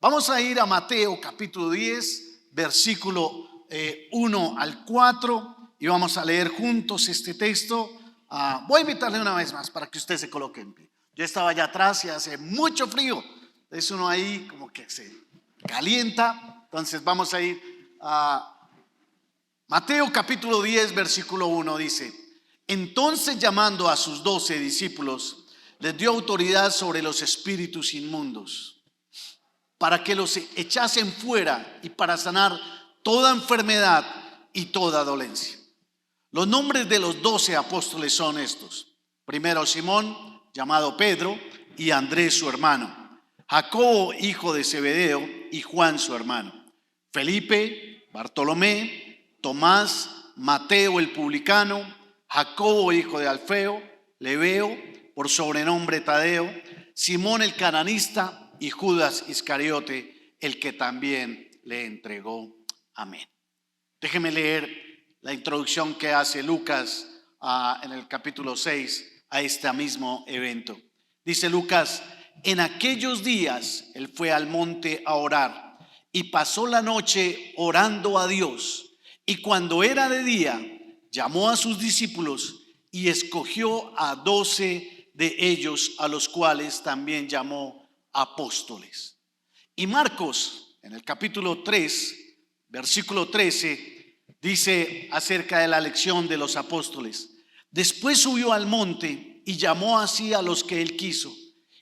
Vamos a ir a Mateo capítulo 10, versículo 1 al 4 y vamos a leer juntos este texto. Voy a invitarle una vez más para que usted se coloque en pie. Yo estaba allá atrás y hace mucho frío, es uno ahí como que se calienta. Entonces vamos a ir a Mateo capítulo 10, versículo 1, dice: entonces, llamando a sus 12 discípulos, les dio autoridad sobre los espíritus inmundos, para que los echasen fuera y para sanar toda enfermedad y toda dolencia. Los nombres de los 12 apóstoles son estos: primero Simón, llamado Pedro, y Andrés su hermano, Jacobo hijo de Zebedeo y Juan su hermano, Felipe, Bartolomé, Tomás, Mateo el publicano, Jacobo hijo de Alfeo, Lebeo, por sobrenombre Tadeo, Simón el cananista y Judas Iscariote, el que también le entregó. Amén. Déjeme leer la introducción que hace Lucas en el capítulo 6 a este mismo evento. Dice Lucas: en aquellos días él fue al monte a orar y pasó la noche orando a Dios, y cuando era de día llamó a sus discípulos y escogió a 12 de ellos, a los cuales también llamó apóstoles. Y Marcos, en el capítulo 3, versículo 13, dice acerca de la elección de los apóstoles: después subió al monte y llamó así a los que él quiso,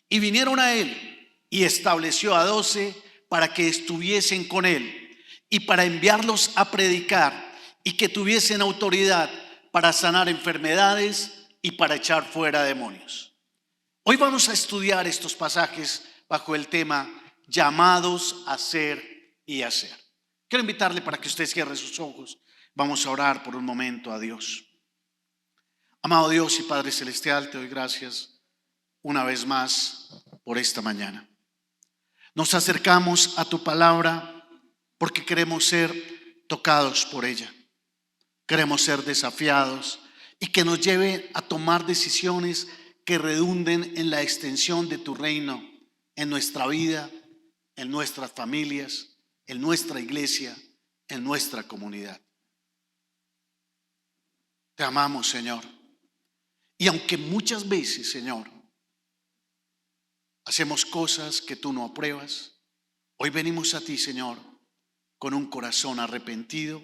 y vinieron a él, y estableció a 12 para que estuviesen con él y para enviarlos a predicar, y que tuviesen autoridad para sanar enfermedades y para echar fuera demonios. Hoy vamos a estudiar estos pasajes bajo el tema llamados a ser y hacer. Quiero invitarle para que usted cierre sus ojos. Vamos a orar por un momento a Dios. Amado Dios y Padre Celestial, te doy gracias una vez más por esta mañana. Nos acercamos a tu palabra porque queremos ser tocados por ella. Queremos ser desafiados y que nos lleve a tomar decisiones que redunden en la extensión de tu reino en nuestra vida, en nuestras familias, en nuestra iglesia, en nuestra comunidad. Te amamos, Señor. Y aunque muchas veces, Señor, hacemos cosas que tú no apruebas, hoy venimos a ti, Señor, con un corazón arrepentido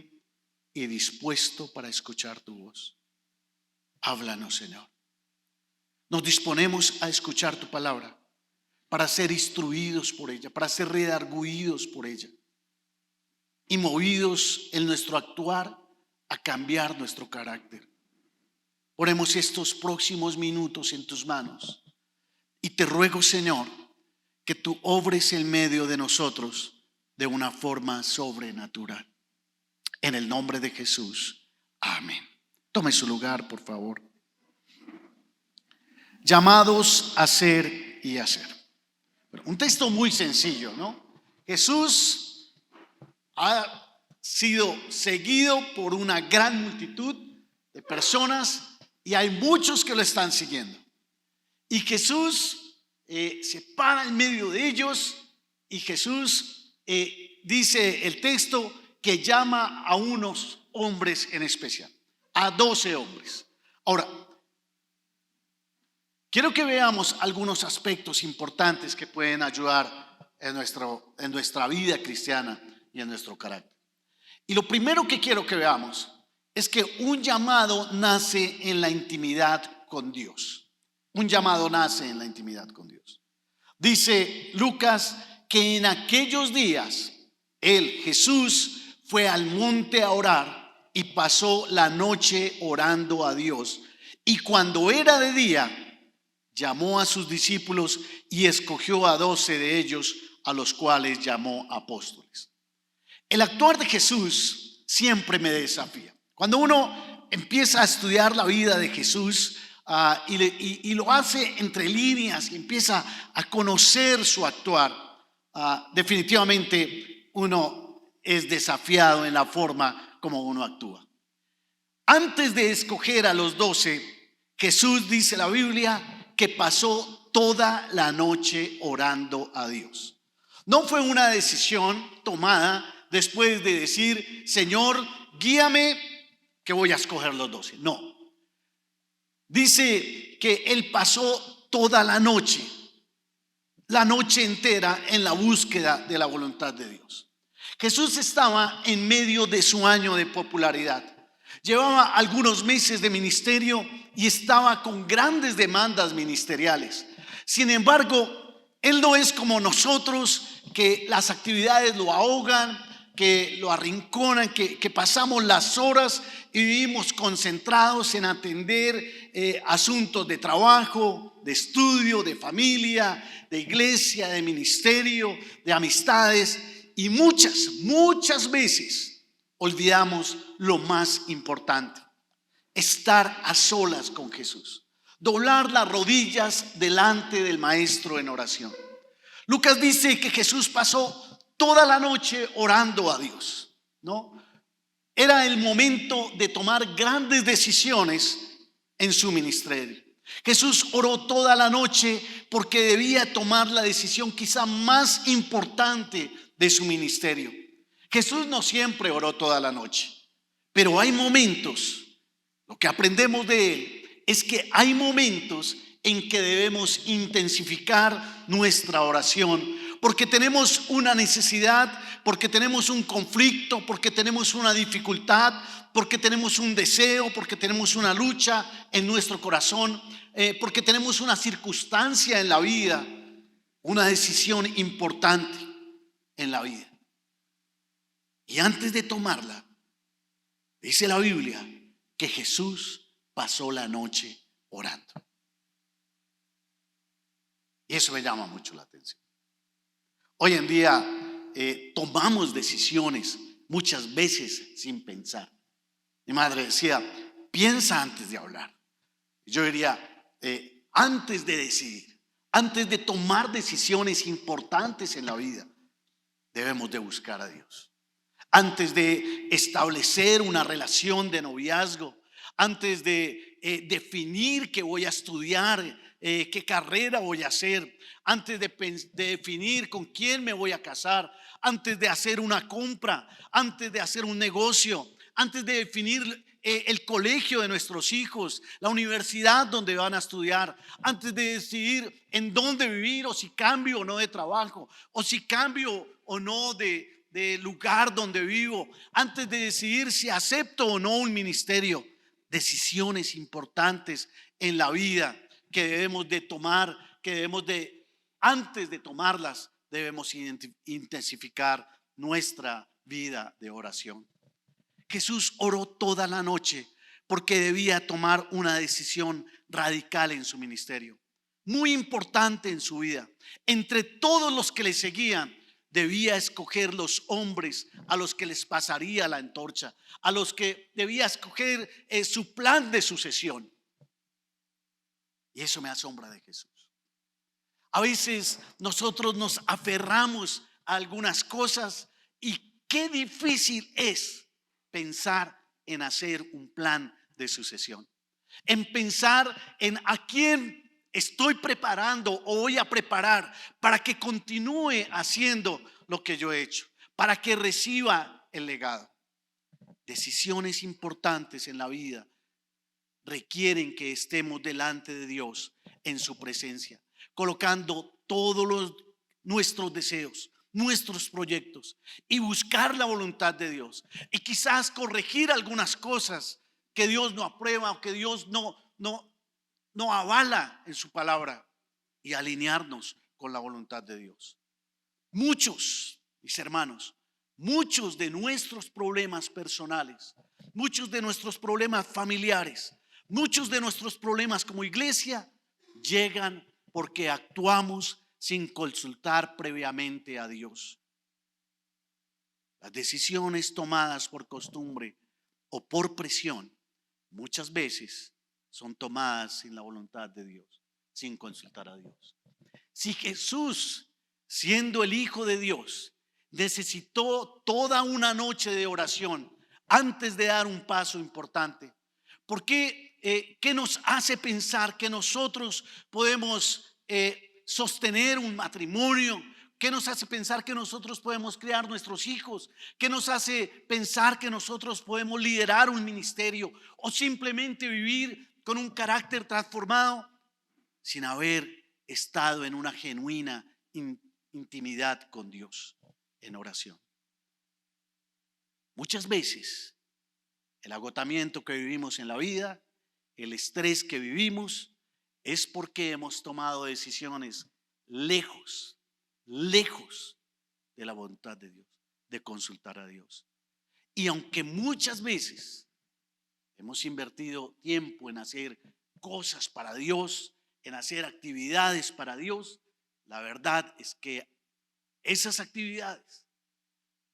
y dispuesto para escuchar tu voz. Háblanos, Señor. Nos disponemos a escuchar tu palabra, para ser instruidos por ella, para ser redarguidos por ella y movidos en nuestro actuar a cambiar nuestro carácter. Ponemos estos próximos minutos en tus manos y te ruego, Señor, que tú obres en medio de nosotros de una forma sobrenatural. En el nombre de Jesús, amén. Tome su lugar, por favor. Llamados a ser y hacer. Un texto muy sencillo, ¿no? Jesús ha sido seguido por una gran multitud de personas y hay muchos que lo están siguiendo. Y Jesús se para en medio de ellos y Jesús dice el texto que llama a unos hombres en especial, a 12 hombres. Ahora, quiero que veamos algunos aspectos importantes que pueden ayudar en nuestra vida cristiana y en nuestro carácter. Y lo primero que quiero que veamos es que un llamado nace en la intimidad con Dios. Un llamado nace en la intimidad con Dios. Dice Lucas que en aquellos días Jesús, fue al monte a orar y pasó la noche orando a Dios. Y cuando era de día, llamó a sus discípulos y escogió a 12 de ellos, a los cuales llamó apóstoles. El actuar de Jesús siempre me desafía. Cuando uno empieza a estudiar la vida de Jesús y lo hace entre líneas y empieza a conocer su actuar, definitivamente uno es desafiado en la forma como uno actúa. Antes de escoger a los 12, Jesús, dice la Biblia, que pasó toda la noche orando a Dios. No fue una decisión tomada después de decir, Señor, guíame que voy a escoger los 12. No. Dice que él pasó toda la noche entera en la búsqueda de la voluntad de Dios. Jesús estaba en medio de su año de popularidad. Llevaba algunos meses de ministerio y estaba con grandes demandas ministeriales. Sin embargo, él no es como nosotros, que las actividades lo ahogan, que lo arrinconan, que pasamos las horas y vivimos concentrados en atender asuntos de trabajo, de estudio, de familia, de iglesia, de ministerio, de amistades, y muchas veces olvidamos lo más importante: estar a solas con Jesús, doblar las rodillas delante del Maestro en oración. Lucas dice que Jesús pasó toda la noche orando a Dios, ¿no? Era el momento de tomar grandes decisiones en su ministerio. Jesús oró toda la noche porque debía tomar la decisión quizá más importante de su ministerio. Jesús no siempre oró toda la noche, pero hay momentos, lo que aprendemos de él es que hay momentos en que debemos intensificar nuestra oración, porque tenemos una necesidad, porque tenemos un conflicto, porque tenemos una dificultad, porque tenemos un deseo, porque tenemos una lucha en nuestro corazón, porque tenemos una circunstancia en la vida, una decisión importante en la vida. Y antes de tomarla, dice la Biblia que Jesús pasó la noche orando. Y eso me llama mucho la atención. Hoy en día tomamos decisiones muchas veces sin pensar. Mi madre decía, piensa antes de hablar. Yo diría, antes de decidir, antes de tomar decisiones importantes en la vida, debemos de buscar a Dios. Antes de establecer una relación de noviazgo, antes de definir qué voy a estudiar, qué carrera voy a hacer, antes de definir con quién me voy a casar, antes de hacer una compra, antes de hacer un negocio, antes de definir el colegio de nuestros hijos, la universidad donde van a estudiar, antes de decidir en dónde vivir, o si cambio o no de trabajo, o si cambio o no de lugar donde vivo, antes de decidir si acepto o no un ministerio. Decisiones importantes en la vida que debemos de tomar, antes de tomarlas, debemos intensificar nuestra vida de oración. Jesús oró toda la noche porque debía tomar una decisión radical en su ministerio, muy importante en su vida. Entre todos los que le seguían, debía escoger los hombres a los que les pasaría la antorcha, a los que debía escoger su plan de sucesión. Y eso me asombra de Jesús. A veces nosotros nos aferramos a algunas cosas, y qué difícil es pensar en hacer un plan de sucesión, en pensar en a quién estoy preparando o voy a preparar para que continúe haciendo lo que yo he hecho, para que reciba el legado. Decisiones importantes en la vida requieren que estemos delante de Dios en su presencia, colocando todos nuestros deseos, nuestros proyectos, y buscar la voluntad de Dios, y quizás corregir algunas cosas que Dios no aprueba o que Dios no avala en su palabra, y alinearnos con la voluntad de Dios. Muchos, mis hermanos, muchos de nuestros problemas personales, muchos de nuestros problemas familiares, muchos de nuestros problemas como iglesia llegan porque actuamos sin consultar previamente a Dios. Las decisiones tomadas por costumbre o por presión muchas veces son tomadas sin la voluntad de Dios, sin consultar a Dios. Si Jesús, siendo el Hijo de Dios, necesitó toda una noche de oración antes de dar un paso importante, ¿por qué? ¿Qué nos hace pensar que nosotros podemos sostener un matrimonio, ¿Qué nos hace pensar que nosotros podemos criar nuestros hijos? ¿Qué nos hace pensar que nosotros podemos liderar un ministerio o simplemente vivir con un carácter transformado sin haber estado en una genuina intimidad con Dios en oración? Muchas veces el agotamiento que vivimos en la vida, el estrés que vivimos, es porque hemos tomado decisiones lejos de la voluntad de Dios, de consultar a Dios. Y aunque muchas veces hemos invertido tiempo en hacer cosas para Dios, en hacer actividades para Dios, la verdad es que esas actividades,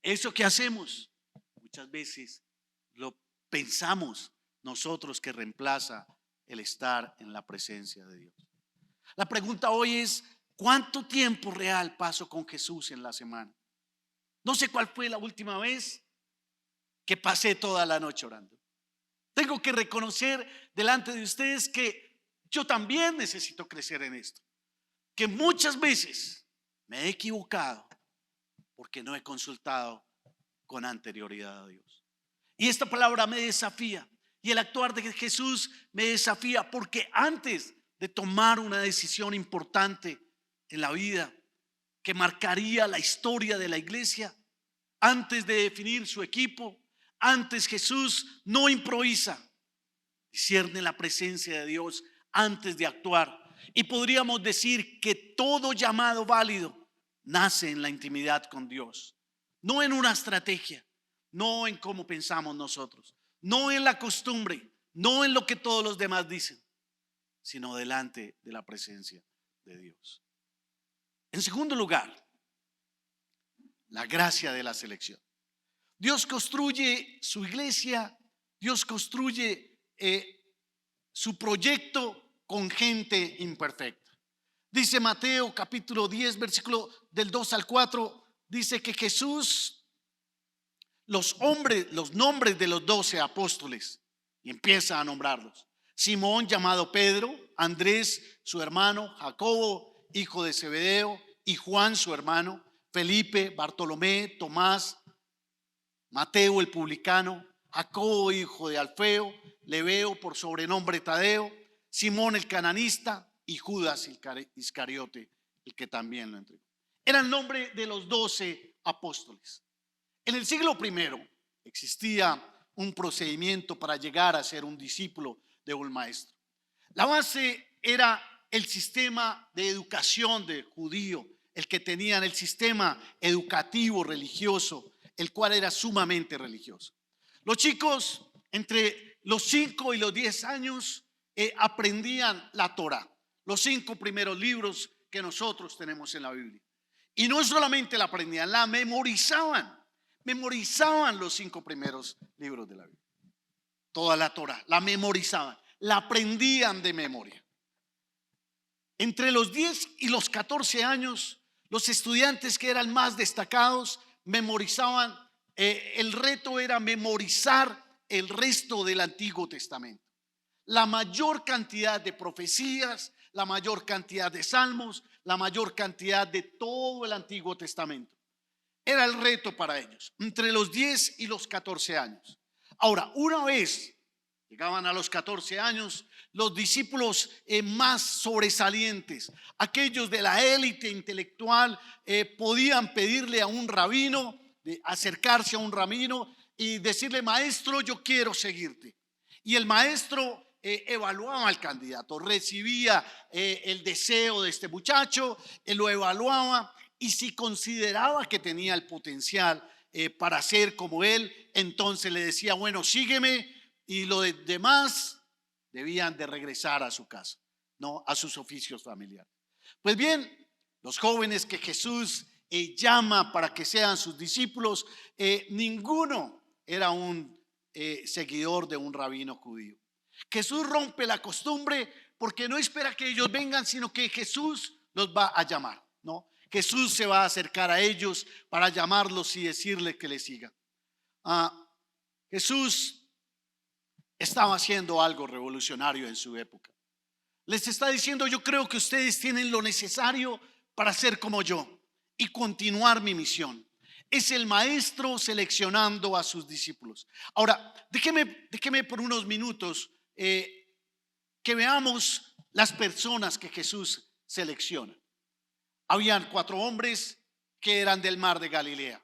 eso que hacemos, muchas veces lo pensamos nosotros que reemplaza el estar en la presencia de Dios. La pregunta hoy es: ¿cuánto tiempo real paso con Jesús en la semana? No sé cuál fue la última vez que pasé toda la noche orando. Tengo que reconocer delante de ustedes que yo también necesito crecer en esto, que muchas veces me he equivocado porque no he consultado con anterioridad a Dios. Y esta palabra me desafía, y el actuar de Jesús me desafía, porque antes de tomar una decisión importante en la vida que marcaría la historia de la iglesia, antes de definir su equipo, antes Jesús no improvisa, discierne la presencia de Dios antes de actuar. Y podríamos decir que todo llamado válido nace en la intimidad con Dios, no en una estrategia, no en cómo pensamos nosotros, no en la costumbre, no en lo que todos los demás dicen, sino delante de la presencia de Dios. En segundo lugar, la gracia de la selección. Dios construye su iglesia, Dios construye su proyecto con gente imperfecta. Dice Mateo capítulo 10, versículo del 2 al 4, dice que Jesús, los nombres de los 12 apóstoles, y empieza a nombrarlos: Simón, llamado Pedro; Andrés, su hermano; Jacobo, hijo de Zebedeo, y Juan, su hermano; Felipe, Bartolomé, Tomás, Mateo el publicano; Jacobo, hijo de Alfeo; Lebeo, por sobrenombre Tadeo; Simón el cananista; y Judas Iscariote, el que también lo entregó. Era el nombre de los 12 apóstoles. En el siglo primero existía un procedimiento para llegar a ser un discípulo de un maestro. La base era el sistema de educación de judío, el que tenían el sistema educativo religioso, el cual era sumamente religioso. Los chicos entre los 5 y los 10 años aprendían la Torá, los 5 primeros libros que nosotros tenemos en la Biblia. Y no solamente la aprendían, la memorizaban los 5 primeros libros de la Biblia. Toda la Torá la memorizaban, la aprendían de memoria. Entre los 10 y los 14 años, los estudiantes que eran más destacados memorizaban, el reto era memorizar el resto del Antiguo Testamento. La mayor cantidad de profecías, la mayor cantidad de salmos, la mayor cantidad de todo el Antiguo Testamento. Era el reto para ellos, entre los 10 y los 14 años. Ahora, una vez llegaban a los 14 años, los discípulos más sobresalientes, aquellos de la élite intelectual, podían pedirle a un rabino, acercarse a un rabino y decirle: maestro, yo quiero seguirte. Y el maestro evaluaba al candidato, recibía el deseo de este muchacho, lo evaluaba, y si consideraba que tenía el potencial para ser como él, entonces le decía: bueno, sígueme, y los demás debían de regresar a su casa, no a sus oficios familiares. Pues bien, los jóvenes que Jesús llama para que sean sus discípulos, ninguno era un seguidor de un rabino judío. Jesús rompe la costumbre porque no espera que ellos vengan, sino que Jesús los va a llamar, ¿no? Jesús se va a acercar a ellos para llamarlos y decirles que les sigan. Jesús estaba haciendo algo revolucionario en su época. Les está diciendo: yo creo que ustedes tienen lo necesario para ser como yo. y continuar mi misión. Es el maestro seleccionando a sus discípulos. Ahora, déjeme por unos minutos que veamos las personas que Jesús selecciona. Habían 4 hombres que eran del mar de Galilea,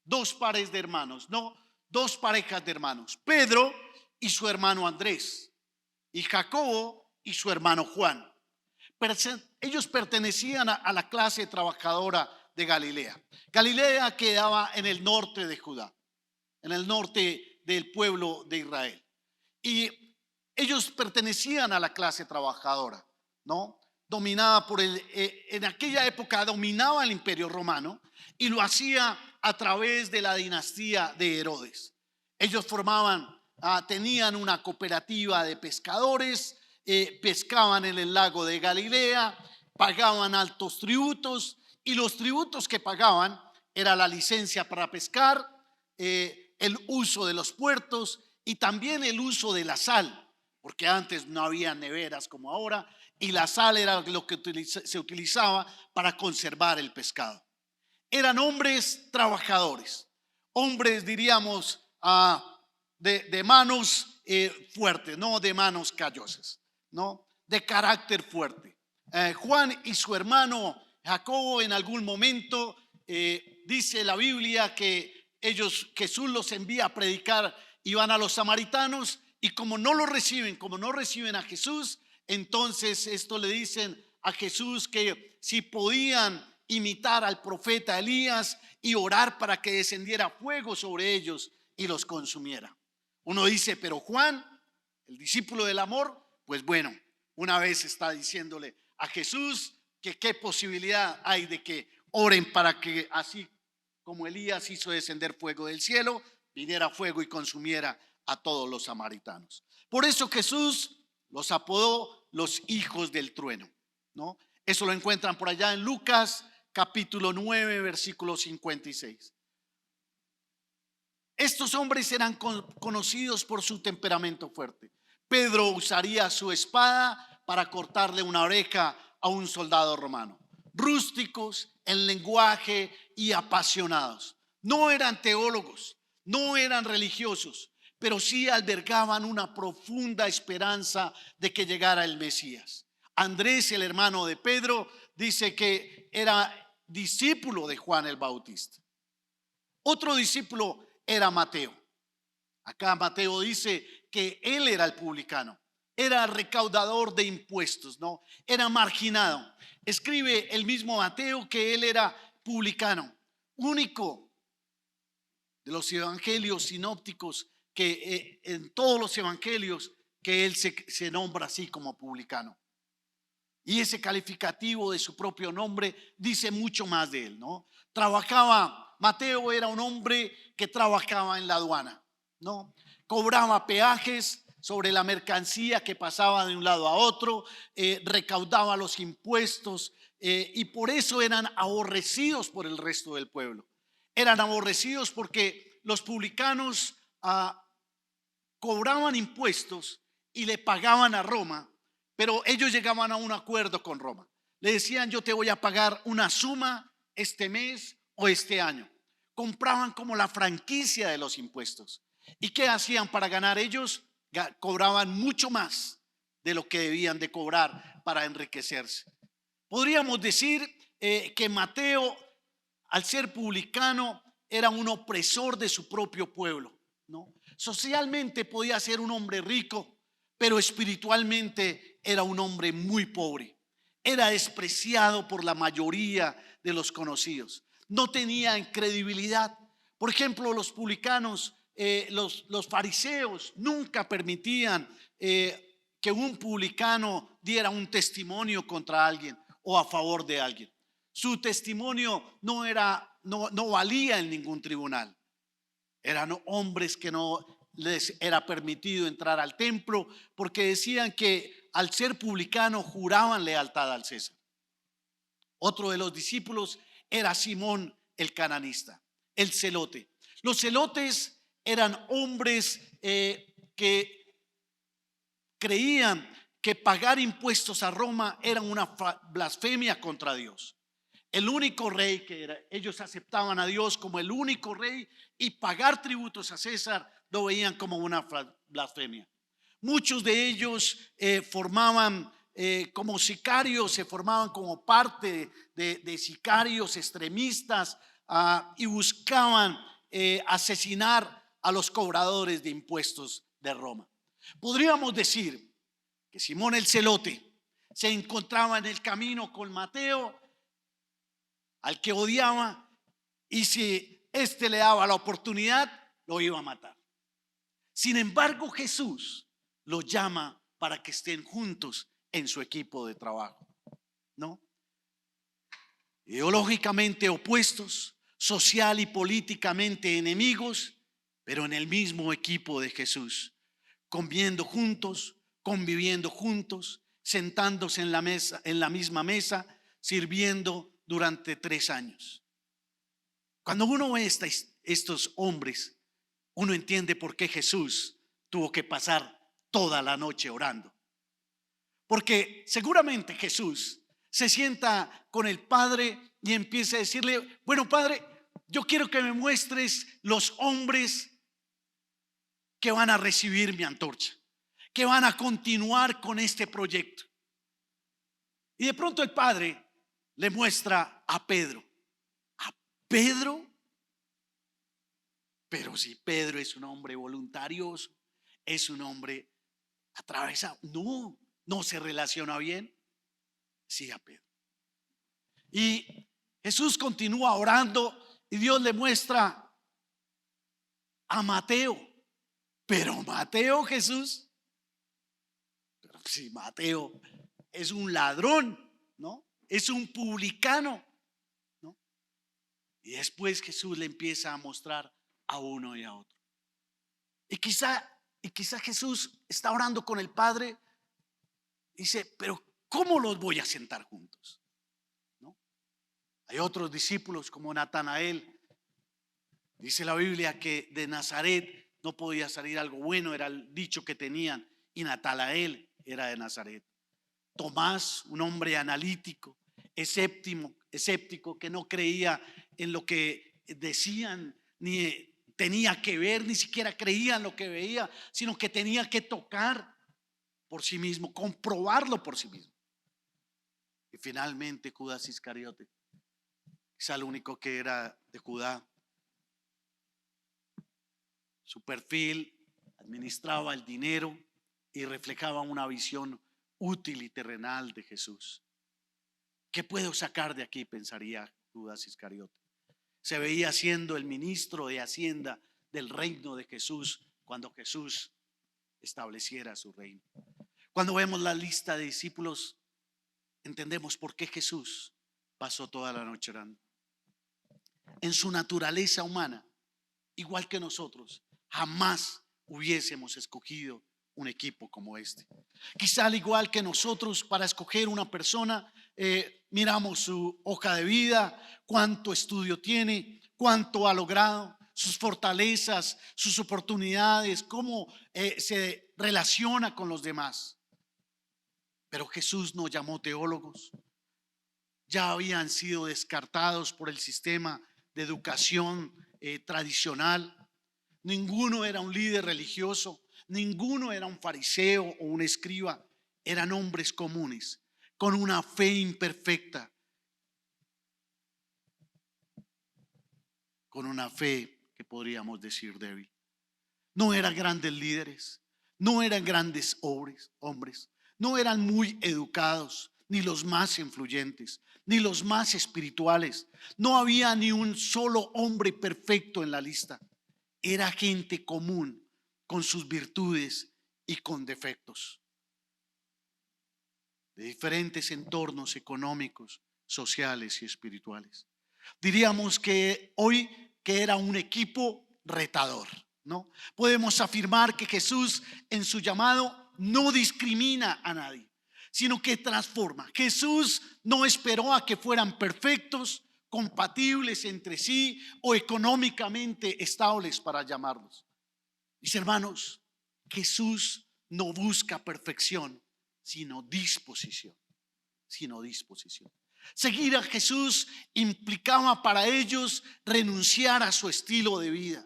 2 pares de hermanos, no, 2 parejas de hermanos, Pedro y su hermano Andrés, y Jacobo y su hermano Juan. Ellos pertenecían a la clase trabajadora de Galilea. Galilea quedaba en el norte de Judá, en el norte del pueblo de Israel. Y ellos pertenecían a la clase trabajadora, ¿no? Dominada por en aquella época dominaba el imperio romano y lo hacía a través de la dinastía de Herodes. Ellos tenían una cooperativa de pescadores, pescaban en el lago de Galilea, pagaban altos tributos y los tributos que pagaban era la licencia para pescar, el uso de los puertos y también el uso de la sal, porque antes no había neveras como ahora y la sal era lo que se utilizaba para conservar el pescado. Eran hombres trabajadores, hombres diríamos de manos fuertes, no de manos callosas, no, de carácter fuerte. Juan y su hermano Jacobo en algún momento dice la Biblia que Jesús los envía a predicar y van a los samaritanos y como no reciben a Jesús, entonces esto le dicen a Jesús que si podían imitar al profeta Elías y orar para que descendiera fuego sobre ellos y los consumiera. Uno dice, pero Juan, el discípulo del amor, pues bueno, una vez está diciéndole a Jesús que qué posibilidad hay de que oren para que así como Elías hizo descender fuego del cielo, viniera fuego y consumiera a todos los samaritanos. Por eso Jesús los apodó los hijos del trueno, ¿no? Eso lo encuentran por allá en Lucas capítulo 9 versículo 56. Estos hombres eran conocidos por su temperamento fuerte. Pedro usaría su espada para cortarle una oreja a un soldado romano. Rústicos en lenguaje y apasionados. No eran teólogos, no eran religiosos, pero sí albergaban una profunda esperanza de que llegara el Mesías. Andrés, el hermano de Pedro, dice que era discípulo de Juan el Bautista. Otro discípulo era Mateo. Acá Mateo dice que él era el publicano, era recaudador de impuestos, ¿no? Era marginado. Escribe el mismo Mateo que él era publicano, único de los evangelios sinópticos que en todos los evangelios que él se nombra así como publicano. Y ese calificativo de su propio nombre dice mucho más de él, ¿no? Mateo era un hombre que trabajaba en la aduana, ¿no? Cobraba peajes sobre la mercancía que pasaba de un lado a otro, recaudaba los impuestos y por eso eran aborrecidos por el resto del pueblo. Eran aborrecidos porque los publicanos cobraban impuestos y le pagaban a Roma, pero ellos llegaban a un acuerdo con Roma. Le decían, yo te voy a pagar una suma este mes o este año. Compraban como la franquicia de los impuestos. ¿Y qué hacían para ganar ellos? Cobraban mucho más de lo que debían de cobrar para enriquecerse. Podríamos decir que Mateo, al ser publicano, era un opresor de su propio pueblo, ¿no? Socialmente podía ser un hombre rico, pero espiritualmente era un hombre muy pobre. Era despreciado por la mayoría de los conocidos. No tenía credibilidad. Por ejemplo, los publicanos, los fariseos nunca permitían que un publicano diera un testimonio contra alguien o a favor de alguien. Su testimonio no valía en ningún tribunal. Eran hombres que no les era permitido entrar al templo porque decían que al ser publicano juraban lealtad al César. Otro de los discípulos era Simón el cananista, el celote. Los celotes eran hombres que creían que pagar impuestos a Roma era una blasfemia contra Dios. el único rey que era. Ellos aceptaban a Dios como el único rey y pagar tributos a César lo veían como una blasfemia. Muchos de ellos formaban como sicarios, se formaban como parte de sicarios extremistas y buscaban asesinar a los cobradores de impuestos de Roma. Podríamos decir que Simón el Celote se encontraba en el camino con Mateo, al que odiaba, y si éste le daba la oportunidad, lo iba a matar. Sin embargo, Jesús lo llama para que estén juntos en su equipo de trabajo, ¿no? Ideológicamente opuestos, social y políticamente enemigos, pero en el mismo equipo de Jesús, comiendo juntos, conviviendo juntos, sentándose en la mesa, en la misma mesa, sirviendo durante 3 años. Cuando uno ve estos hombres, uno entiende por qué Jesús tuvo que pasar toda la noche orando. Porque seguramente Jesús se sienta con el Padre y empieza a decirle: bueno, Padre, yo quiero que me muestres los hombres que van a recibir mi antorcha, que van a continuar con este proyecto. Y de pronto el Padre le muestra a Pedro. ¿A Pedro? Pero si Pedro es un hombre voluntarioso, es un hombre atravesado, no se relaciona bien. Sí, a Pedro. Y Jesús continúa orando y Dios le muestra a Mateo. Pero Mateo, Jesús, pero si Mateo es un ladrón, ¿no? Es un publicano, ¿no? Y después Jesús le empieza a mostrar a uno y a otro. Y quizá Jesús está orando con el Padre y dice: pero ¿cómo los voy a sentar juntos? ¿No? Hay otros discípulos como Natanael. Dice la Biblia que de Nazaret no podía salir algo bueno, era el dicho que tenían, y Natanael era de Nazaret. Tomás, un hombre analítico, escéptico, que no creía en lo que decían, ni tenía que ver, ni siquiera creía en lo que veía, sino que tenía que tocar por sí mismo, comprobarlo por sí mismo. Y finalmente Judas Iscariote, es el único que era de Judá. Su perfil administraba el dinero y reflejaba una visión útil y terrenal de Jesús. ¿Qué puedo sacar de aquí?, pensaría Judas Iscariote. Se veía siendo el ministro de Hacienda del reino de Jesús cuando Jesús estableciera su reino. Cuando vemos la lista de discípulos, entendemos por qué Jesús pasó toda la noche orando. En su naturaleza humana, igual que nosotros, jamás hubiésemos escogido un equipo como este. Quizá al igual que nosotros, para escoger una persona, miramos su hoja de vida, cuánto estudio tiene, cuánto ha logrado, sus fortalezas, sus oportunidades, cómo se relaciona con los demás. Pero Jesús no llamó teólogos. Ya habían sido descartados por el sistema de educación tradicional. Ninguno era un líder religioso, ninguno era un fariseo o un escriba. Eran hombres comunes con una fe imperfecta, con una fe que podríamos decir débil. No eran grandes líderes, no eran grandes hombres, no eran muy educados, ni los más influyentes, ni los más espirituales. No había ni un solo hombre perfecto en la lista. Era gente común, con sus virtudes y con defectos, de diferentes entornos económicos, sociales y espirituales. Diríamos que hoy que era un equipo retador, ¿no? Podemos afirmar que Jesús en su llamado no discrimina a nadie, sino que transforma. Jesús no esperó a que fueran perfectos, compatibles entre sí o económicamente estables para llamarlos. Mis hermanos, Jesús no busca perfección, sino disposición, Seguir a Jesús implicaba para ellos renunciar a su estilo de vida,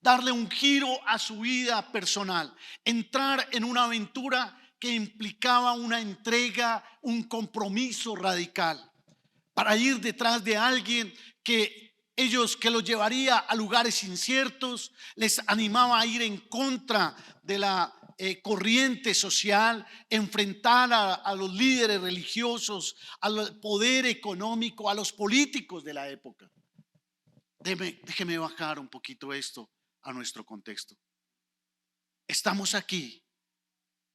darle un giro a su vida personal, entrar en una aventura que implicaba una entrega, un compromiso radical, para ir detrás de alguien que los llevaría a lugares inciertos, les animaba a ir en contra de la corriente social, enfrentar a los líderes religiosos, al poder económico, a los políticos de la época. Déjeme bajar un poquito esto a nuestro contexto. Estamos aquí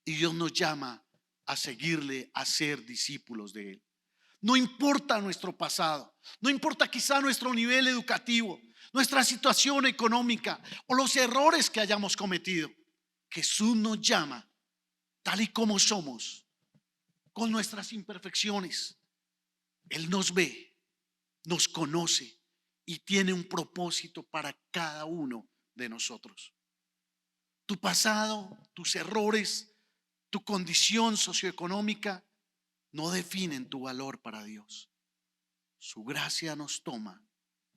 y Dios nos llama a seguirle, a ser discípulos de Él. No importa nuestro pasado, no importa quizá nuestro nivel educativo, nuestra situación económica o los errores que hayamos cometido. Jesús nos llama tal y como somos, con nuestras imperfecciones. Él nos ve, nos conoce y tiene un propósito para cada uno de nosotros. Tu pasado, tus errores, tu condición socioeconómica no definen tu valor para Dios. Su gracia nos toma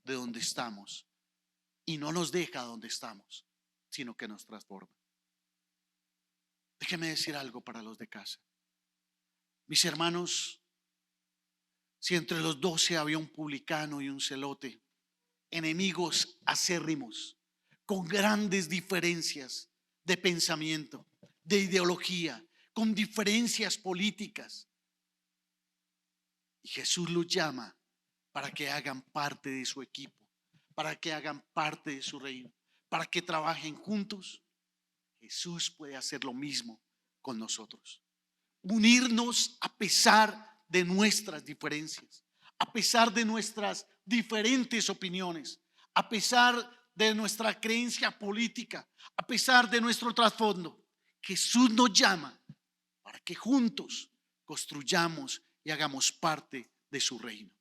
de donde estamos y no nos deja donde estamos, sino que nos transforma. Déjeme decir algo para los de casa. Mis hermanos, si entre los 12 había un publicano y un celote, enemigos acérrimos, con grandes diferencias de pensamiento, de ideología, con diferencias políticas, y Jesús los llama para que hagan parte de su equipo, para que hagan parte de su reino, para que trabajen juntos. Jesús puede hacer lo mismo con nosotros. Unirnos a pesar de nuestras diferencias, a pesar de nuestras diferentes opiniones, a pesar de nuestra creencia política, a pesar de nuestro trasfondo. Jesús nos llama para que juntos construyamos y hagamos parte de su reino.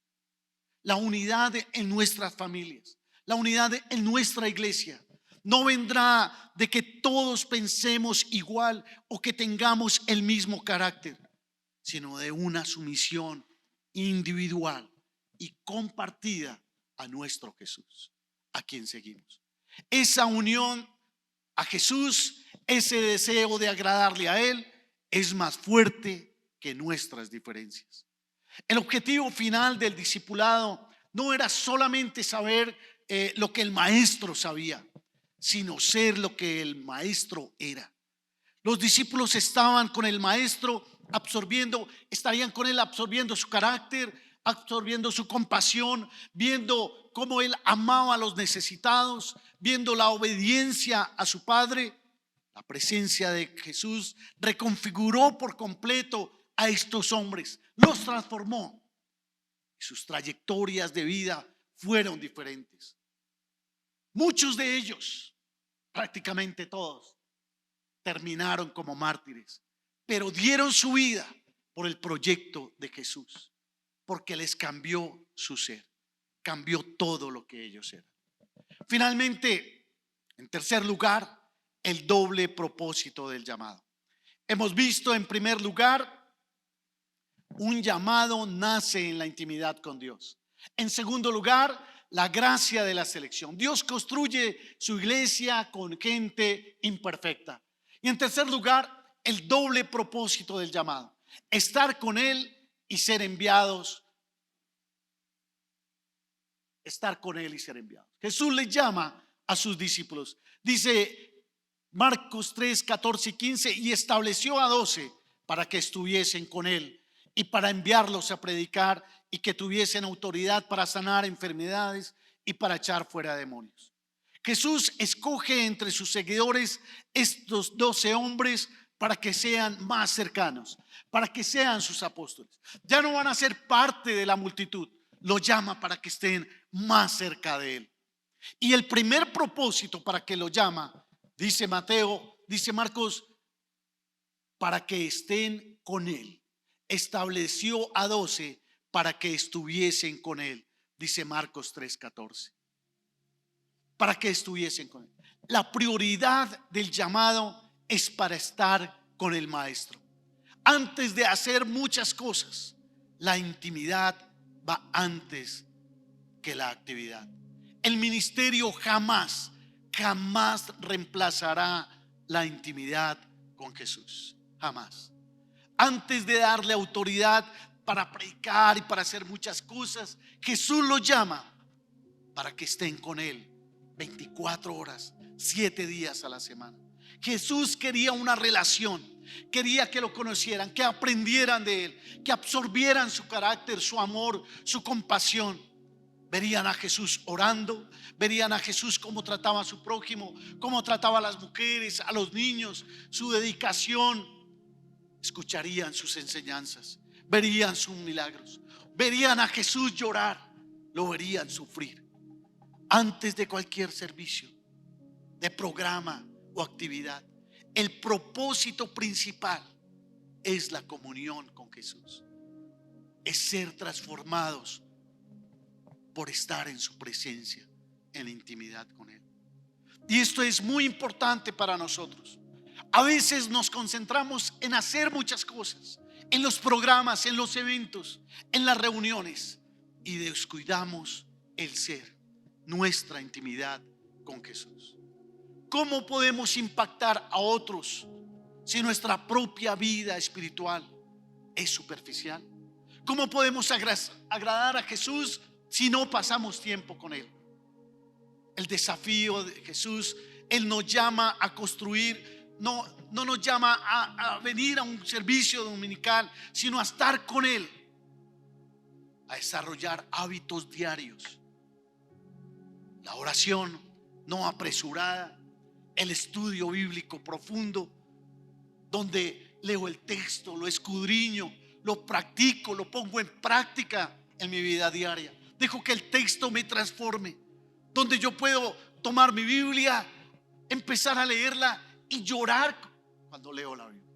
La unidad en nuestras familias, la unidad en nuestra iglesia, no vendrá de que todos pensemos igual o que tengamos el mismo carácter, sino de una sumisión individual y compartida a nuestro Jesús, a quien seguimos. Esa unión a Jesús, ese deseo de agradarle a Él, es más fuerte que nuestras diferencias. El objetivo final del discipulado no era solamente saber lo que el maestro sabía, sino ser lo que el maestro era. Los discípulos estaban con el maestro estarían con él absorbiendo su carácter, absorbiendo su compasión, viendo cómo él amaba a los necesitados, viendo la obediencia a su padre. La presencia de Jesús reconfiguró por completo a estos hombres, los transformó y sus trayectorias de vida fueron diferentes. Muchos de ellos, prácticamente todos, terminaron como mártires, pero dieron su vida por el proyecto de Jesús, porque les cambió su ser, cambió todo lo que ellos eran. Finalmente, en tercer lugar, el doble propósito del llamado. Hemos visto en primer lugar, un llamado nace en la intimidad con Dios. En segundo lugar, la gracia de la selección. Dios construye su iglesia con gente imperfecta. Y en tercer lugar, el doble propósito del llamado. Estar con Él y ser enviados. Estar con Él y ser enviados. Jesús le llama a sus discípulos. Dice Marcos 3, 14 y 15, y estableció a 12 para que estuviesen con Él y para enviarlos a predicar y que tuviesen autoridad para sanar enfermedades y para echar fuera demonios. Jesús escoge entre sus seguidores estos 12 hombres para que sean más cercanos, para que sean sus apóstoles. Ya no van a ser parte de la multitud, los llama para que estén más cerca de Él. Y el primer propósito para que lo llama, dice Marcos, para que estén con Él. Estableció a 12 para que estuviesen con Él, dice Marcos 3:14. Para que estuviesen con Él. La prioridad del llamado es para estar con el Maestro. Antes de hacer muchas cosas, la intimidad va antes que la actividad. El ministerio jamás reemplazará la intimidad con Jesús. Jamás. Antes de darle autoridad para predicar y para hacer muchas cosas, Jesús los llama para que estén con Él 24 horas, 7 días a la semana. Jesús quería una relación, quería que lo conocieran, que aprendieran de Él, que absorbieran su carácter, su amor, su compasión. Verían a Jesús orando, verían a Jesús cómo trataba a su prójimo, cómo trataba a las mujeres, a los niños, su dedicación. Escucharían sus enseñanzas, verían sus milagros, verían a Jesús llorar, lo verían sufrir. Antes de cualquier servicio, de programa o actividad, el propósito principal es la comunión con Jesús, es ser transformados por estar en su presencia, en la intimidad con Él. Y esto es muy importante para nosotros. A veces nos concentramos en hacer muchas cosas, en los programas, en los eventos, en las reuniones, y descuidamos el ser, nuestra intimidad con Jesús. ¿Cómo podemos impactar a otros si nuestra propia vida espiritual es superficial? ¿Cómo podemos agradar a Jesús si no pasamos tiempo con Él? El desafío de Jesús, Él nos llama a construir, no nos llama a venir a un servicio dominical, sino a estar con Él, a desarrollar hábitos diarios. La oración no apresurada, el estudio bíblico profundo, donde leo el texto, lo escudriño, lo practico, lo pongo en práctica en mi vida diaria. Dejo que el texto me transforme, donde yo puedo tomar mi Biblia, empezar a leerla y llorar cuando leo la Biblia.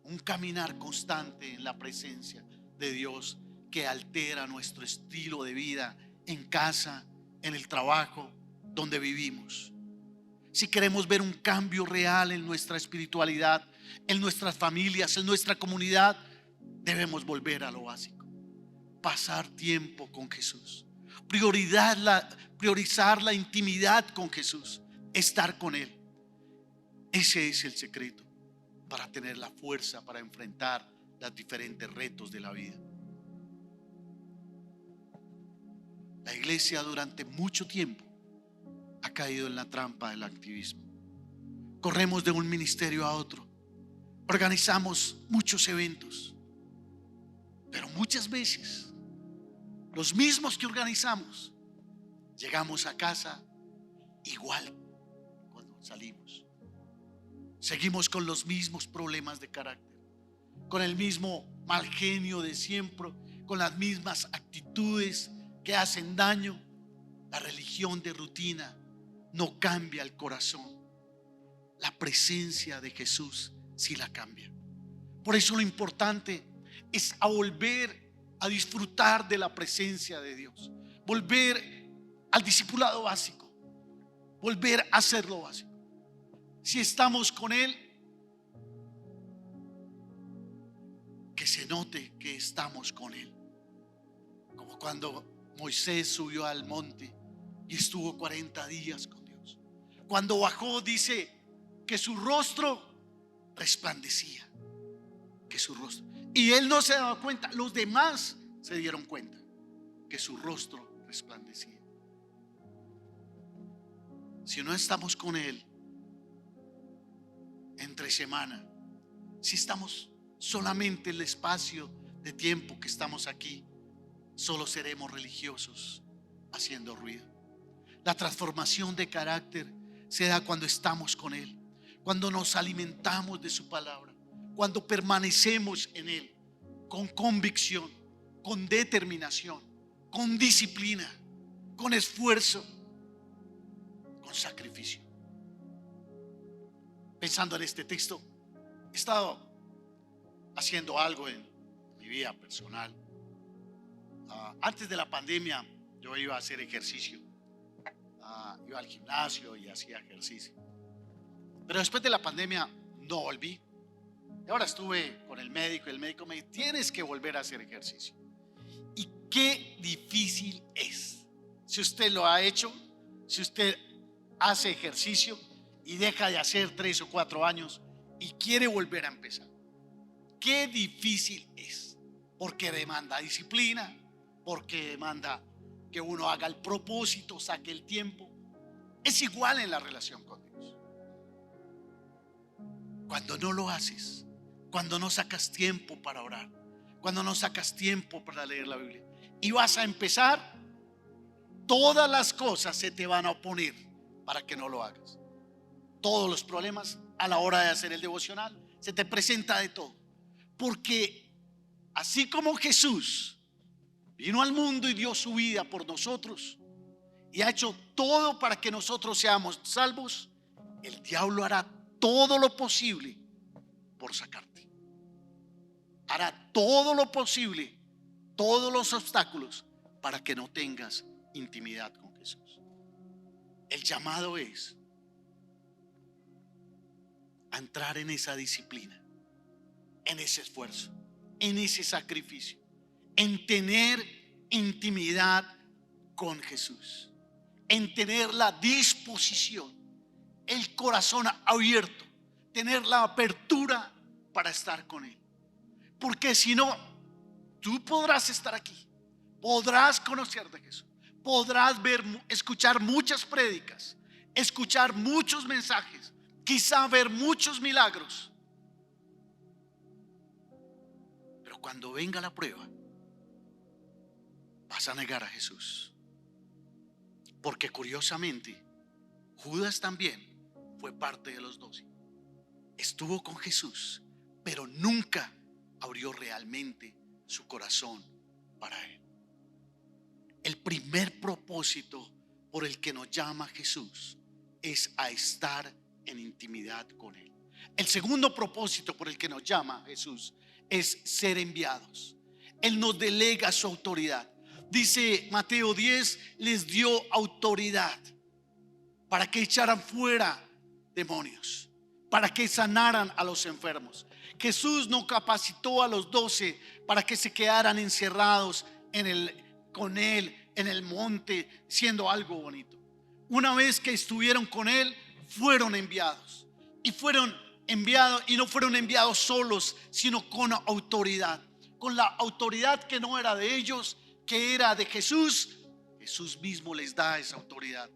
Un caminar constante en la presencia de Dios que altera nuestro estilo de vida en casa, en el trabajo, donde vivimos. Si queremos ver un cambio real en nuestra espiritualidad, en nuestras familias, en nuestra comunidad, debemos volver a lo básico: pasar tiempo con Jesús, priorizar la intimidad con Jesús, estar con Él. Ese es el secreto para tener la fuerza para enfrentar los diferentes retos de la vida. La iglesia durante mucho tiempo ha caído en la trampa del activismo. Corremos de un ministerio a otro, organizamos muchos eventos, pero muchas veces los mismos que organizamos llegamos a casa igual cuando salimos. Seguimos con los mismos problemas de carácter, con el mismo mal genio de siempre, con las mismas actitudes que hacen daño. La religión de rutina no cambia el corazón. La presencia de Jesús sí la cambia. Por eso lo importante es a volver a disfrutar de la presencia de Dios, volver al discipulado básico, volver a hacer lo básico. Si estamos con Él, que se note que estamos con Él, como cuando Moisés subió al monte y estuvo 40 días con Dios. Cuando bajó, dice que su rostro resplandecía, que su rostro, y él no se daba cuenta, los demás se dieron cuenta que su rostro resplandecía. Si no estamos con Él entre semana, si estamos solamente en el espacio de tiempo que estamos aquí, solo seremos religiosos haciendo ruido. La transformación de carácter se da cuando estamos con Él, cuando nos alimentamos de su palabra, cuando permanecemos en Él con convicción, con determinación, con disciplina, con esfuerzo, con sacrificio. Pensando en este texto, he estado haciendo algo en mi vida personal. Antes de la pandemia yo iba a hacer ejercicio, iba al gimnasio y hacía ejercicio, pero después de la pandemia no volví. Y ahora estuve con el médico y el médico me dijo: tienes que volver a hacer ejercicio. Y qué difícil es. Si usted lo ha hecho, si usted hace ejercicio y deja de hacer 3 o 4 años y quiere volver a empezar, qué difícil es, porque demanda disciplina, porque demanda que uno haga el propósito, saque el tiempo. Es igual en la relación con Dios. Cuando no lo haces, cuando no sacas tiempo para orar, cuando no sacas tiempo para leer la Biblia y vas a empezar, todas las cosas se te van a oponer para que no lo hagas. Todos los problemas a la hora de hacer el devocional, se te presenta de todo. Porque así como Jesús vino al mundo y dio su vida por nosotros y ha hecho todo para que nosotros seamos salvos, el diablo hará todo lo posible por sacarte. Hará todo lo posible, todos los obstáculos para que no tengas intimidad con Jesús. El llamado es a entrar en esa disciplina, en ese esfuerzo, en ese sacrificio, en tener intimidad con Jesús, en tener la disposición, el corazón abierto, tener la apertura para estar con Él. Porque si no, tú podrás estar aquí, podrás conocer de Jesús, podrás ver, escuchar muchas prédicas, escuchar muchos mensajes, quizá ver muchos milagros, pero cuando venga la prueba vas a negar a Jesús. Porque curiosamente Judas también fue parte de los 12. Estuvo con Jesús, pero nunca abrió realmente su corazón para Él. El primer propósito por el que nos llama Jesús es a estar en intimidad con Él. El segundo propósito por el que nos llama Jesús es ser enviados. Él nos delega su autoridad. Dice Mateo 10, les dio autoridad para que echaran fuera demonios, para que sanaran a los enfermos. Jesús no capacitó a los 12 para que se quedaran encerrados con Él en el monte, siendo algo bonito. Una vez que estuvieron con Él, fueron enviados. Y fueron enviados, y no fueron enviados solos, sino con autoridad. Con la autoridad que no era de ellos, que era de Jesús. Jesús mismo les da esa autoridad.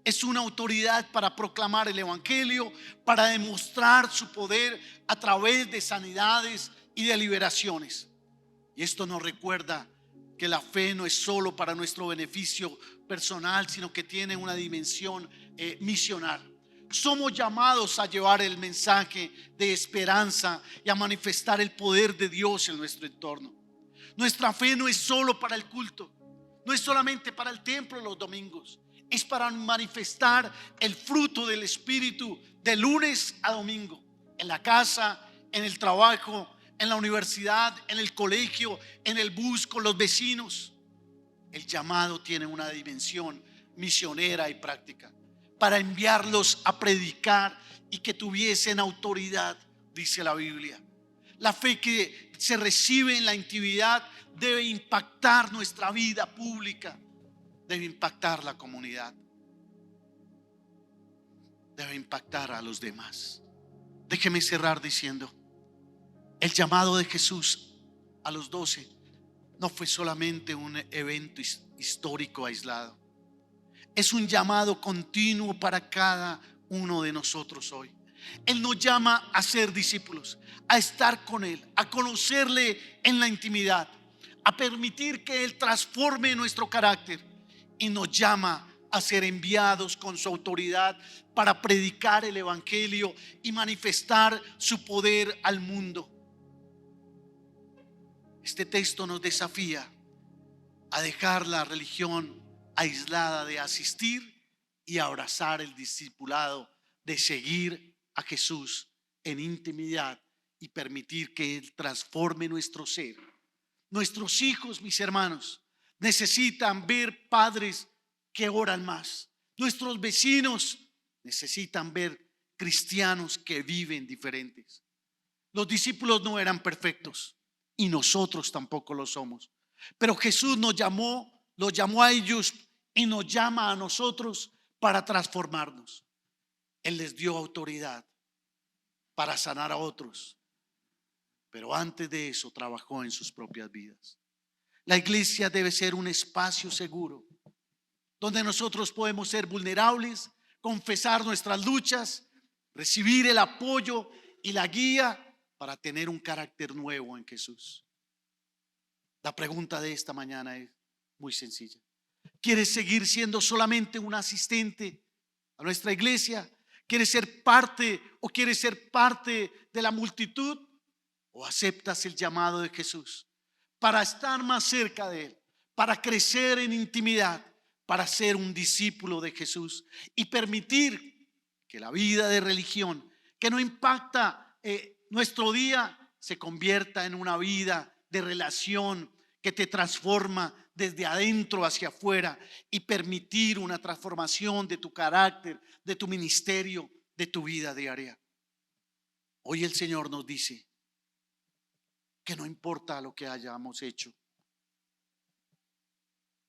Es una autoridad para proclamar el evangelio, para demostrar su poder a través de sanidades y de liberaciones. Y esto nos recuerda que la fe no es solo para nuestro beneficio personal, sino que tiene una dimensión misional. Somos llamados a llevar el mensaje de esperanza y a manifestar el poder de Dios en nuestro entorno. Nuestra fe no es solo para el culto, no es solamente para el templo los domingos, es para manifestar el fruto del Espíritu de lunes a domingo, en la casa, en el trabajo, en la universidad, en el colegio, en el bus, con los vecinos. El llamado tiene una dimensión misionera y práctica para enviarlos a predicar y que tuviesen autoridad, dice la Biblia. La fe que se recibe en la intimidad debe impactar nuestra vida pública, debe impactar la comunidad, debe impactar a los demás. Déjeme cerrar diciendo, el llamado de Jesús a los 12 no fue solamente un evento histórico aislado. Es un llamado continuo para cada uno de nosotros hoy. Él nos llama a ser discípulos, a estar con Él, a conocerle en la intimidad, a permitir que Él transforme nuestro carácter, y nos llama a ser enviados con su autoridad para predicar el evangelio y manifestar su poder al mundo. Este texto nos desafía a dejar la religión aislada, de asistir y abrazar el discipulado, de seguir a Jesús en intimidad y permitir que Él transforme nuestro ser. Nuestros hijos, mis hermanos, necesitan ver padres que oran más. Nuestros vecinos necesitan ver cristianos que viven diferentes. Los discípulos no eran perfectos y nosotros tampoco lo somos. Pero Jesús los llamó a ellos y nos llama a nosotros para transformarnos. Él les dio autoridad para sanar a otros, pero antes de eso trabajó en sus propias vidas. La iglesia debe ser un espacio seguro donde nosotros podemos ser vulnerables, confesar nuestras luchas, recibir el apoyo y la guía para tener un carácter nuevo en Jesús. La pregunta de esta mañana es muy sencilla. ¿Quieres seguir siendo solamente un asistente a nuestra iglesia? ¿Quieres ser parte o quieres ser parte de la multitud? ¿O aceptas el llamado de Jesús para estar más cerca de Él, para crecer en intimidad, para ser un discípulo de Jesús y permitir que la vida de religión que no impacta nuestro día se convierta en una vida de relación que te transforma desde adentro hacia afuera y permitir una transformación de tu carácter, de tu ministerio, de tu vida diaria? Hoy el Señor nos dice que no importa lo que hayamos hecho,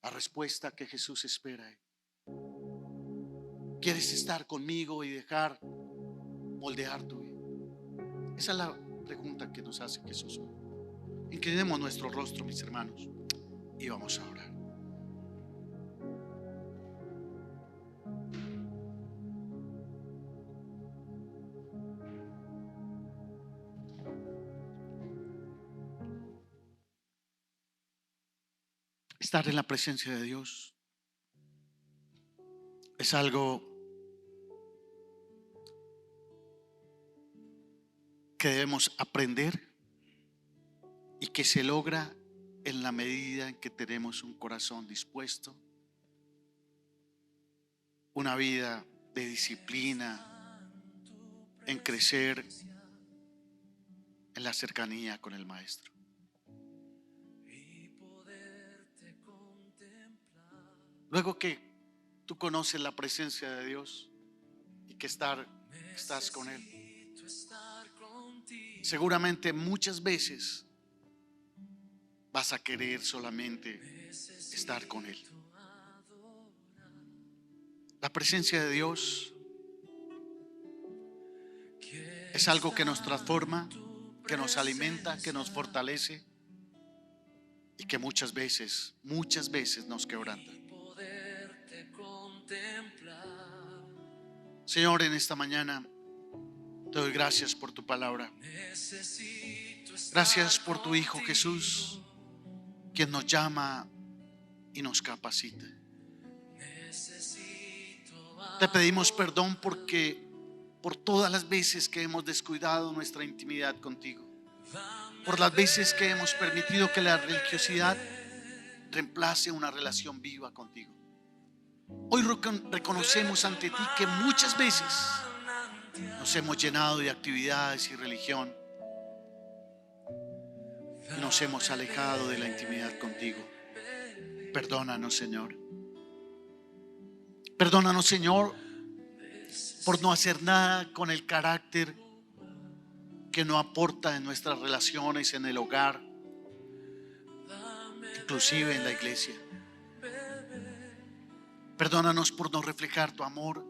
la respuesta que Jesús espera es: ¿quieres estar conmigo y dejar moldear tu vida? Esa es la pregunta que nos hace Jesús hoy. Inclinemos nuestro rostro, mis hermanos, y vamos a orar. Estar en la presencia de Dios es algo que debemos aprender y que se logra en la medida en que tenemos un corazón dispuesto, una vida de disciplina, en crecer en la cercanía con el Maestro. Luego que tú conoces la presencia de Dios y que estás con Él, seguramente muchas veces vas a querer solamente estar con Él. La presencia de Dios es algo que nos transforma, que nos alimenta, que nos fortalece y que muchas veces nos quebranta. Señor, en esta mañana te doy gracias por tu palabra. Gracias por tu Hijo Jesús, quien nos llama y nos capacita. Te pedimos perdón por todas las veces que hemos descuidado nuestra intimidad contigo, por las veces que hemos permitido que la religiosidad reemplace una relación viva contigo. Hoy reconocemos ante ti que muchas veces nos hemos llenado de actividades y religión y nos hemos alejado de la intimidad contigo. Perdónanos, Señor. Perdónanos, Señor, por no hacer nada con el carácter que no aporta en nuestras relaciones, en el hogar, inclusive en la iglesia. Perdónanos por no reflejar tu amor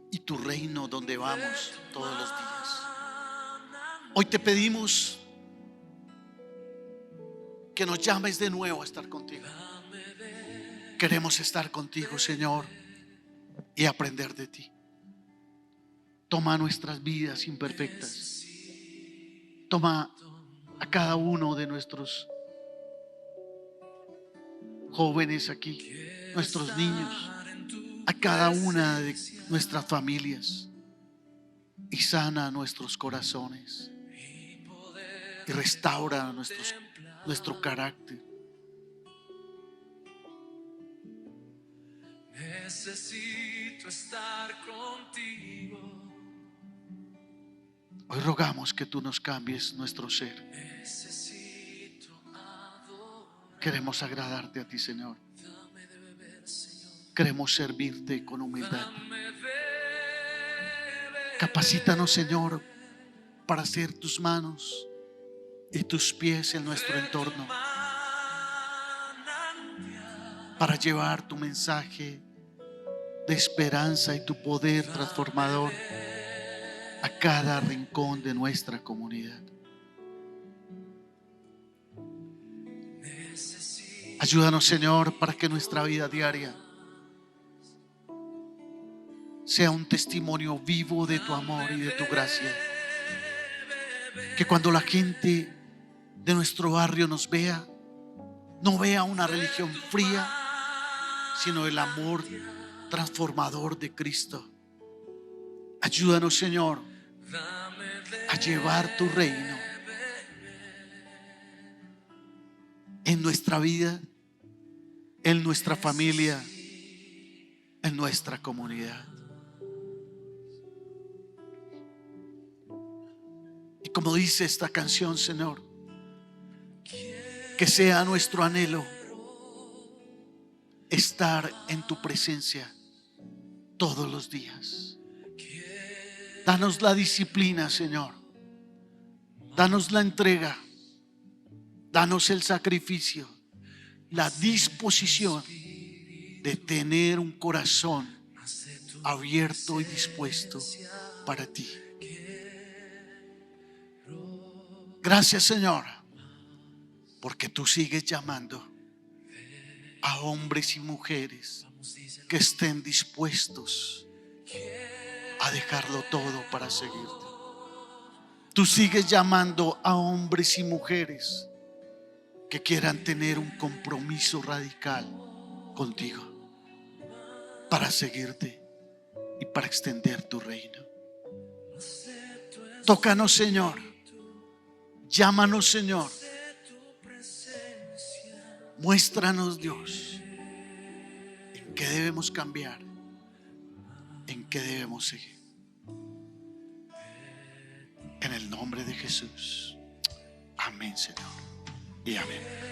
y tu reino donde vamos todos los días. Hoy te pedimos que nos llames de nuevo a estar contigo. Queremos estar contigo, Señor, y aprender de ti. Toma nuestras vidas imperfectas. Toma a cada uno de nuestros jóvenes aquí, nuestros niños, a cada una de nuestras familias, y sana nuestros corazones y restaura nuestro carácter. Necesito estar contigo. Hoy rogamos que tú nos cambies nuestro ser. Queremos agradarte a ti, Señor. Queremos servirte con humildad. Capacítanos, Señor, para ser tus manos y tus pies en nuestro entorno. para llevar tu mensaje de esperanza y tu poder transformador a cada rincón de nuestra comunidad. Ayúdanos, Señor, para que nuestra vida diaria sea un testimonio vivo de tu amor y de tu gracia. Que cuando la gente de nuestro barrio nos vea, no vea una religión fría, sino el amor transformador de Cristo. Ayúdanos, Señor, a llevar tu reino en nuestra vida, en nuestra familia, en nuestra comunidad. Y como dice esta canción, Señor, que sea nuestro anhelo estar en tu presencia todos los días. Danos la disciplina, Señor. Danos la entrega. Danos el sacrificio, la disposición de tener un corazón abierto y dispuesto para ti. Gracias, Señor, porque tú sigues llamando a hombres y mujeres que estén dispuestos a dejarlo todo para seguirte. Tú sigues llamando a hombres y mujeres que quieran tener un compromiso radical contigo para seguirte y para extender tu reino. Tócanos, Señor. Llámanos, Señor. Muéstranos, Dios, en qué debemos cambiar, en qué debemos seguir. En el nombre de Jesús. Amén, Señor. Y amén.